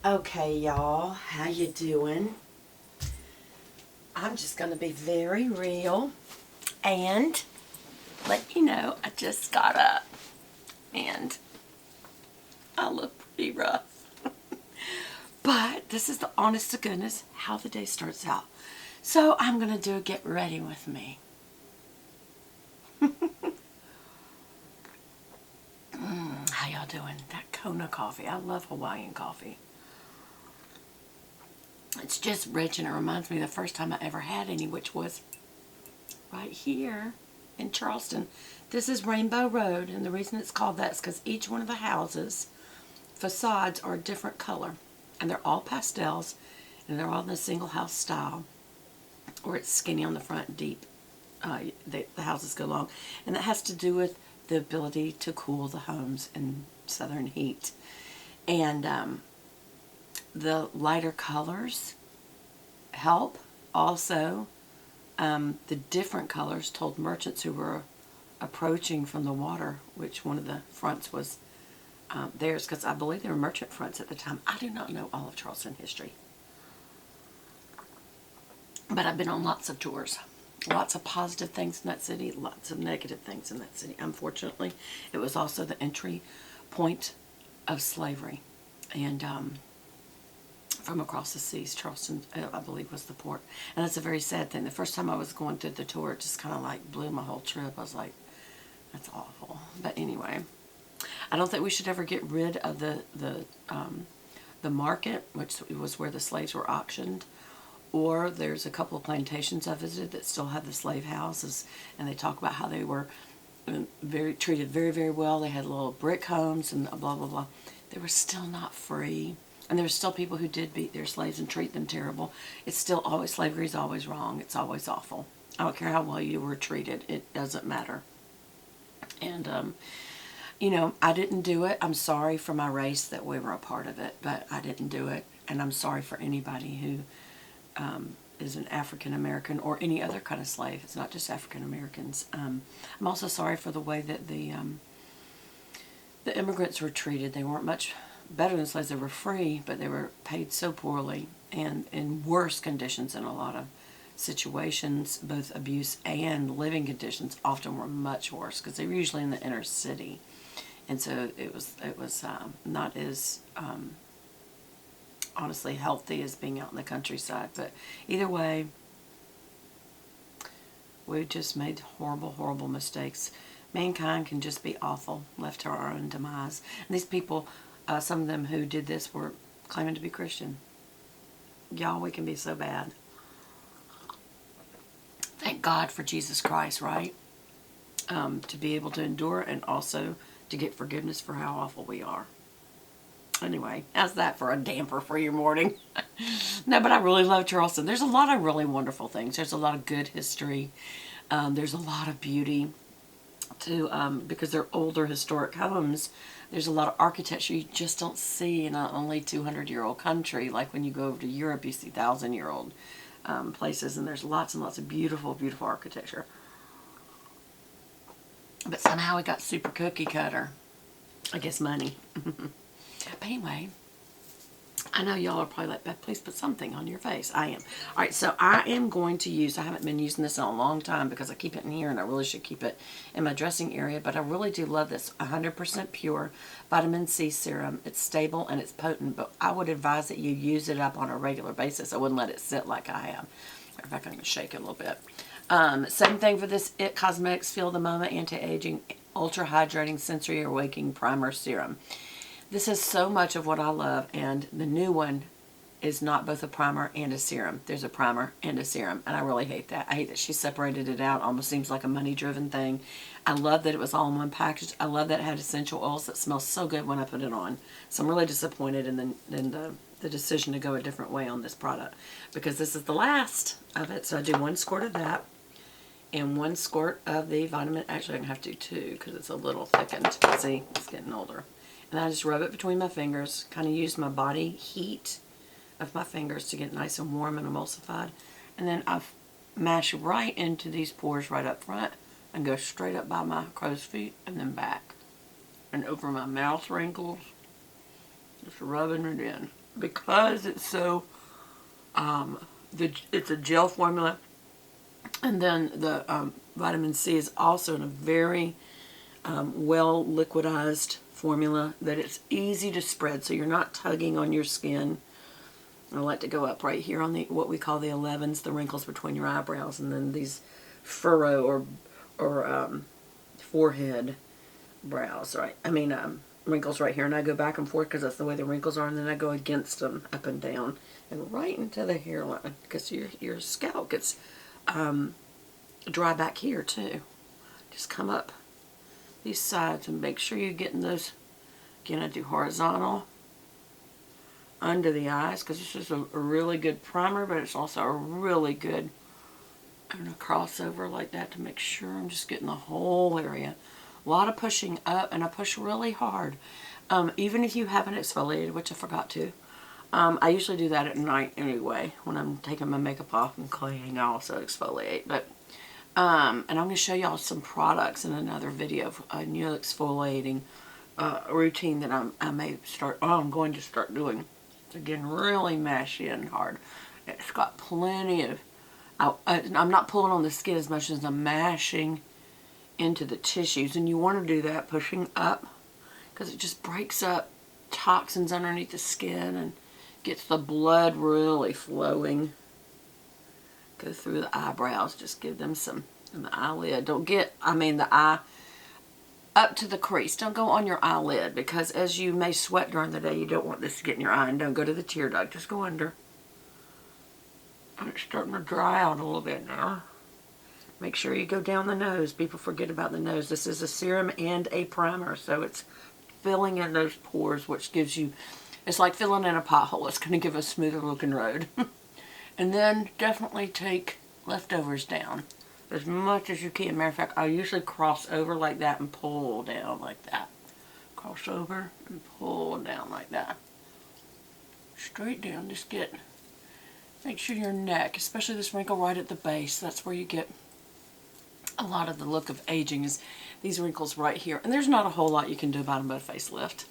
Okay, y'all, how you doing? I'm just going to be very real and let you know I just got up and I look pretty rough. But this is the honest to goodness how the day starts out. So I'm going to do a get ready with me. How y'all doing? That Kona coffee. I love Hawaiian coffee. It's just rich and it reminds me of the first time I ever had any, which was right here in Charleston. This is Rainbow Road, and the reason it's called that is because each one of the houses facades are a different color, and they're all pastels, and they're all in the single house style, or it's skinny on the front, deep. The houses go long, and that has to do with the ability to cool the homes in southern heat. And the lighter colors help. Also, the different colors told merchants who were approaching from the water, which one of the fronts was theirs, because I believe they were merchant fronts at the time. I do not know all of Charleston history, but I've been on lots of tours. Lots of positive things in that city, lots of negative things in that city. Unfortunately, it was also the entry point of slavery. And from across the seas, Charleston, I believe, was the port. And that's a very sad thing. The first time I was going through the tour, it just kind of like blew my whole trip. I was like, that's awful. But anyway, I don't think we should ever get rid of the market, which was where the slaves were auctioned. Or there's a couple of plantations I visited that still have the slave houses, and they talk about how they were treated very, very well. They had little brick homes and blah, blah, blah. They were still not free. And there's still people who did beat their slaves and treat them terrible. It's still always, slavery is always wrong. It's always awful. I don't care how well you were treated. It doesn't matter. And, I didn't do it. I'm sorry for my race that we were a part of it, but I didn't do it. And I'm sorry for anybody who is an African American or any other kind of slave. It's not just African Americans. I'm also sorry for the way that the immigrants were treated. They weren't much better than slaves. They were free, but they were paid so poorly and in worse conditions in a lot of situations. Both abuse and living conditions often were much worse because they were usually in the inner city, and so it was not as honestly healthy as being out in the countryside. But either way, we just made horrible, horrible mistakes. Mankind can just be awful, left to our own demise. And these people, some of them who did this were claiming to be Christian. Y'all, we can be so bad. Thank God for Jesus Christ, right? To be able to endure and also to get forgiveness for how awful we are. Anyway, how's that for a damper for your morning? No, but I really love Charleston. There's a lot of really wonderful things. There's a lot of good history. There's a lot of beauty to because they're older historic homes. There's a lot of architecture you just don't see in an only 200-year-old country. Like when you go over to Europe, you see 1,000-year-old places, and there's lots and lots of beautiful, beautiful architecture. But somehow we got super cookie cutter. I guess money. But anyway, I know y'all are probably like, Beth, please put something on your face. I am. All right, so I am going to use, I haven't been using this in a long time because I keep it in here and I really should keep it in my dressing area, but I really do love this 100% pure vitamin C serum. It's stable and it's potent, but I would advise that you use it up on a regular basis. I wouldn't let it sit like I have. In fact, I'm going to shake it a little bit. Same thing for this IT Cosmetics Feel the Moment Anti-Aging Ultra Hydrating Sensory Awakening Primer Serum. This is so much of what I love, and the new one is not both a primer and a serum. There's a primer and a serum, and I really hate that. I hate that she separated it out. Almost seems like a money-driven thing. I love that it was all in one package. I love that it had essential oils that smell so good when I put it on. So I'm really disappointed in the decision to go a different way on this product because this is the last of it. So I do 1 squirt of that and 1 squirt of the vitamin. Actually, I'm going to have to do 2 because it's a little thickened. See, it's getting older. And I just rub it between my fingers, kind of use my body heat of my fingers to get nice and warm and emulsified. And then I mash right into these pores right up front and go straight up by my crow's feet and then back. And over my mouth wrinkles, just rubbing it in. because it's so, it's a gel formula, and then the vitamin C is also in a very well liquidized formula that it's easy to spread, so you're not tugging on your skin. I like to go up right here on the what we call the 11s, the wrinkles between your eyebrows, and then these furrow or forehead brows, right? I mean wrinkles right here, and I go back and forth because that's the way the wrinkles are, and then I go against them up and down and right into the hairline because your scalp gets dry back here too. Just come up these sides and make sure you're getting those. Again, I do horizontal under the eyes because this is a really good primer, but it's also a really good, I'm going to cross over like that to make sure I'm just getting the whole area. A lot of pushing up, and I push really hard. Even if you haven't exfoliated, which I forgot to. I usually do that at night anyway when I'm taking my makeup off and cleaning. I also exfoliate. But and I'm going to show y'all some products in another video of a new exfoliating routine that I'm going to start doing. Again, really mash in hard. It's got plenty of, I'm not pulling on the skin as much as I'm mashing into the tissues. And you want to do that pushing up because it just breaks up toxins underneath the skin and gets the blood really flowing. Go through the eyebrows, just give them some, and the eyelid. Don't get, the eye up to the crease. Don't go on your eyelid because as you may sweat during the day, you don't want this to get in your eye. And don't go to the tear duct. Just go under. And it's starting to dry out a little bit now. Make sure you go down the nose. People forget about the nose. This is a serum and a primer, so it's filling in those pores, which gives you, it's like filling in a pothole. It's going to give a smoother looking road. And then definitely take leftovers down as much as you can. Matter of fact, I usually cross over like that and pull down like that. Cross over and pull down like that. Straight down. Just make sure your neck, especially this wrinkle right at the base, that's where you get a lot of the look of aging, is these wrinkles right here. And there's not a whole lot you can do about them but a facelift.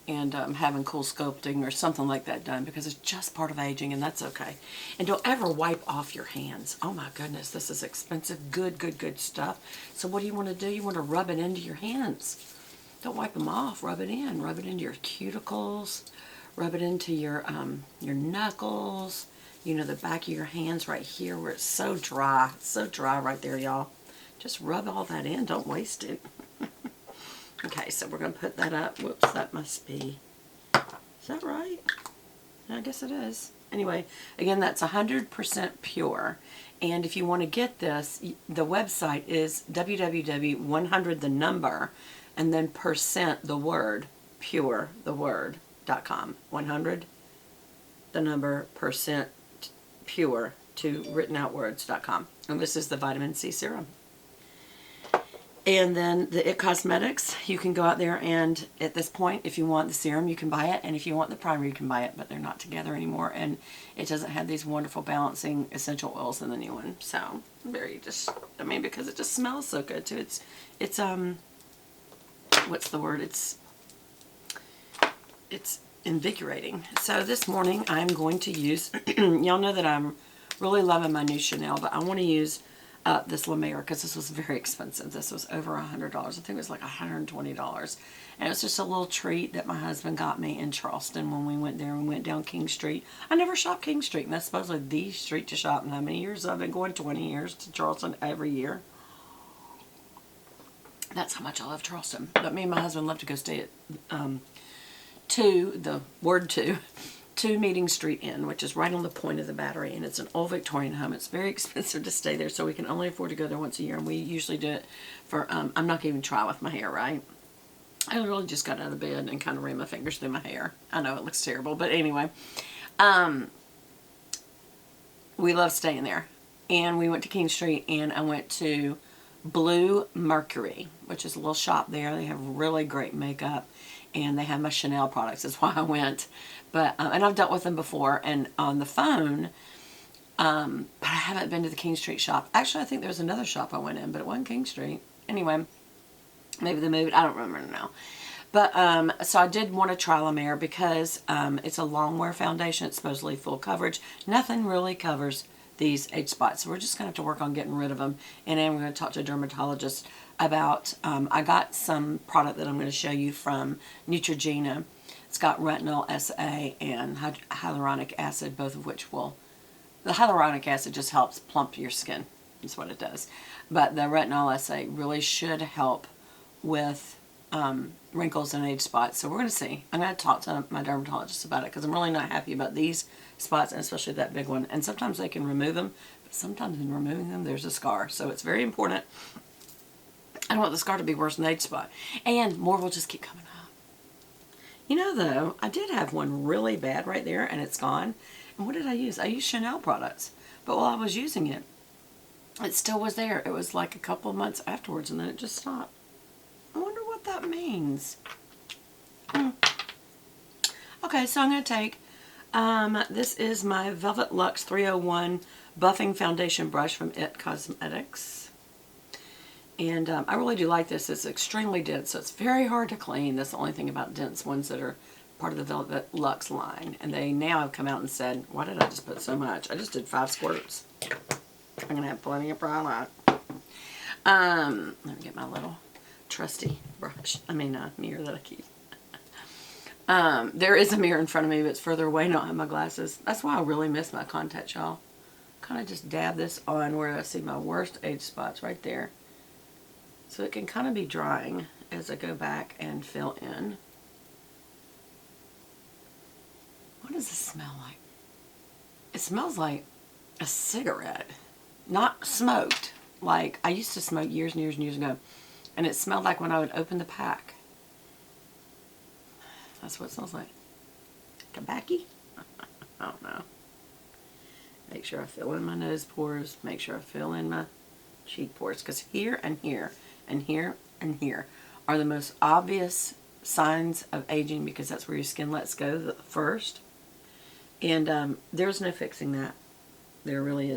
And having cool sculpting or something like that done, because it's just part of aging, and that's okay. And don't ever wipe off your hands. Oh my goodness, this is expensive, good stuff. So what do you want to do? You want to rub it into your hands. Don't wipe them off. Rub it in. Rub it into your cuticles. Rub it into your knuckles. You know, the back of your hands right here where it's so dry. It's so dry right there, y'all. Just rub all that in. Don't waste it. Okay, so we're going to put that up. Whoops, that must be, is that right? I guess it is. Anyway, again, that's 100% pure. And if you want to get this, the website is www.100 the number and then percent the word pure the word.com. 100 the number percent pure to writtenoutwords.com. And this is the vitamin C serum. And then the It Cosmetics, you can go out there and at this point, if you want the serum, you can buy it. And if you want the primer, you can buy it, but they're not together anymore. And it doesn't have these wonderful balancing essential oils in the new one. So, because it just smells so good too. It's what's the word? It's invigorating. So this morning I'm going to use, y'all know that I'm really loving my new Chanel, but I want to use this La Mer because this was very expensive. This was over $100. I think it was like $120. And it was just a little treat that my husband got me in Charleston when we went there. We went down King Street. I never shopped King Street, and that's supposedly the street to shop. And how many years? I've been going 20 years to Charleston every year. That's how much I love Charleston. But me and my husband love to go stay at 2 Meeting Street Inn, which is right on the point of the Battery, and it's an old Victorian home. It's very expensive to stay there, so we can only afford to go there once a year, and we usually do it for, I'm not even try with my hair, right? I literally just got out of bed and kind of ran my fingers through my hair. I know it looks terrible, but anyway. We love staying there. And we went to King Street, and I went to Blue Mercury, which is a little shop there. They have really great makeup, and they have my Chanel products. That's why I went. But and I've dealt with them before and on the phone, but I haven't been to the King Street shop. Actually, I think there was another shop I went in, but it wasn't King Street. Anyway, maybe they moved. I don't remember now. But, so I did want to try La Mer because it's a long wear foundation. It's supposedly full coverage. Nothing really covers these age spots. So we're just going to have to work on getting rid of them. And then we're going to talk to a dermatologist about, I got some product that I'm going to show you from Neutrogena. It's got retinol SA and hyaluronic acid, both of which will, the hyaluronic acid just helps plump your skin. That's what it does. But the retinol SA really should help with wrinkles and age spots. So we're going to see. I'm going to talk to my dermatologist about it because I'm really not happy about these spots, and especially that big one. And sometimes they can remove them, but sometimes in removing them there's a scar. So it's very important. I don't want the scar to be worse than the age spot. And more will just keep coming up. You know, though, I did have one really bad right there, and it's gone. And what did I use? I used Chanel products. But while I was using it, it still was there. It was like a couple of months afterwards, and then it just stopped. I wonder what that means. Okay, so I'm going to take, this is my Velvet Luxe 301 Buffing Foundation Brush from It Cosmetics. And I really do like this. It's extremely dense, so it's very hard to clean. That's the only thing about dense ones that are part of the Velvet Luxe line. And they now have come out and said, why did I just put so much? I just did 5 squirts. I'm going to have plenty of product. Let me get my little trusty brush. Mirror that I keep. There is a mirror in front of me, but it's further away. I don't have my glasses. That's why I really miss my contacts, y'all. Kind of just dab this on where I see my worst age spots right there. So it can kind of be drying as I go back and fill in. What does this smell like? It smells like a cigarette. Not smoked. Like, I used to smoke years and years and years ago. And it smelled like when I would open the pack. That's what it smells like. Tobacco? I don't know. Make sure I fill in my nose pores. Make sure I fill in my cheek pores. Because here and here and here and here are the most obvious signs of aging, because that's where your skin lets go first. And there's no fixing that. There really isn't.